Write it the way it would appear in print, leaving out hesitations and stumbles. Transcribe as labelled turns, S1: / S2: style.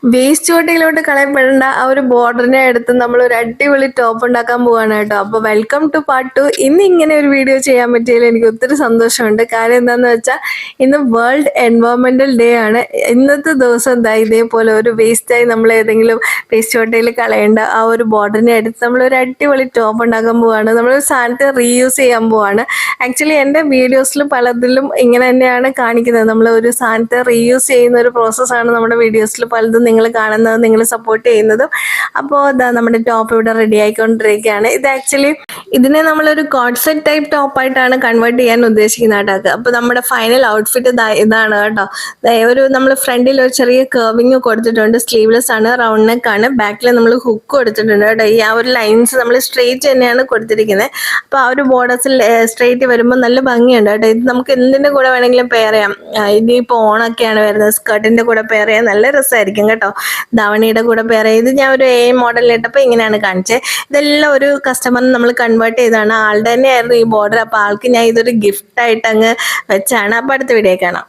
S1: Waste ചോട്ടയിലോട്ട് കളയപ്പെടേണ്ട ആ ഒരു ബോർഡറിനെ എടുത്ത് നമ്മൾ ഒരു അടിപൊളി ടോപ്പ് ഉണ്ടാക്കാൻ പോവാണ് കേട്ടോ. അപ്പോൾ വെൽക്കം ടു പാർട്ട് 2. ഇന്ന് ഇങ്ങനെ ഒരു വീഡിയോ ചെയ്യാൻ പറ്റിയതിൽ എനിക്ക് ഒത്തിരി സന്തോഷമുണ്ട്. കാര്യം എന്താണെന്ന് വെച്ചാൽ ഇന്ന് വേൾഡ് എൻവയോൺമെന്റൽ ഡേ ആണ്. ഇന്നത്തെ ദിവസം എന്താ ഇതേപോലെ ഒരു വേസ്റ്റായി നമ്മൾ ഏതെങ്കിലും വേസ്റ്റ് ചോട്ടയിൽ കളയേണ്ട ആ ഒരു ബോർഡറിനെ എടുത്ത് നമ്മൾ ഒരു അടിപൊളി ടോപ്പ് ഉണ്ടാക്കാൻ പോവാണ്. നമ്മളൊരു സാധനത്തെ റീയൂസ് ചെയ്യാൻ പോവാണ്. ആക്ച്വലി എൻ്റെ വീഡിയോസിൽ പലതിലും ഇങ്ങനെ തന്നെയാണ് കാണിക്കുന്നത്. നമ്മൾ ഒരു സാധനത്തെ റീയൂസ് ചെയ്യുന്ന ഒരു പ്രോസസ്സാണ് നമ്മുടെ വീഡിയോസിൽ പലതും നിങ്ങൾ കാണുന്നത്, നിങ്ങൾ സപ്പോർട്ട് ചെയ്യുന്നതും. അപ്പോൾ ഇതാ നമ്മുടെ ടോപ്പ് ഇവിടെ റെഡി ആയിക്കൊണ്ടിരിക്കുകയാണ്. ഇത് ആക്ച്വലി ഇതിനെ നമ്മളൊരു കോഡ് സെറ്റ് ടൈപ്പ് ടോപ്പായിട്ടാണ് കൺവേർട്ട് ചെയ്യാൻ ഉദ്ദേശിക്കുന്നത് കേട്ടോ. അപ്പോൾ നമ്മുടെ ഫൈനൽ ഔട്ട്ഫിറ്റ് ഇതാണ് കേട്ടോ. ഒരു നമ്മൾ ഫ്രണ്ടിൽ ഒരു ചെറിയ കർവിങ് കൊടുത്തിട്ടുണ്ട്, സ്ലീവ്ലെസ് ആണ്, റൗണ്ട് നെക്ക് ആണ്, ബാക്കിൽ നമ്മൾ ഹുക്ക് കൊടുത്തിട്ടുണ്ട് കേട്ടോ. ഈ ആ ഒരു ലൈൻസ് നമ്മൾ സ്ട്രെയിറ്റ് തന്നെയാണ് കൊടുത്തിരിക്കുന്നത്. അപ്പോൾ ആ ഒരു ബോർഡേഴ്സിൽ സ്ട്രെയിറ്റ് വരുമ്പോൾ നല്ല ഭംഗിയുണ്ട് കേട്ടോ. ഇത് നമുക്ക് എന്തിൻ്റെ കൂടെ വേണമെങ്കിലും പെയർ ചെയ്യാം. ഇനിയിപ്പോൾ ഓണൊക്കെയാണ് വരുന്നത്, സ്കർട്ടിൻ്റെ കൂടെ പെയർ ചെയ്യാൻ നല്ല രസമായിരിക്കും കേട്ടോ. ധാവണിയുടെ കൂടെ പെയർ ചെയ്ത് ഞാൻ ഒരു മോഡലിൽ ഇട്ടപ്പോൾ ഇങ്ങനെയാണ് കാണിച്ചത്. ഇതെല്ലാം ഒരു കസ്റ്റമറിന് നമ്മൾ കൺവേർട്ട് ചെയ്താണ്. ആളുടെ തന്നെയായിരുന്നു ഈ ബോർഡർ. അപ്പോൾ ആൾക്ക് ഞാൻ ഇതൊരു ഗിഫ്റ്റായിട്ട് അങ്ങ് വെച്ചാണ്. അപ്പോൾ അടുത്ത വീഡിയോ കാണാം.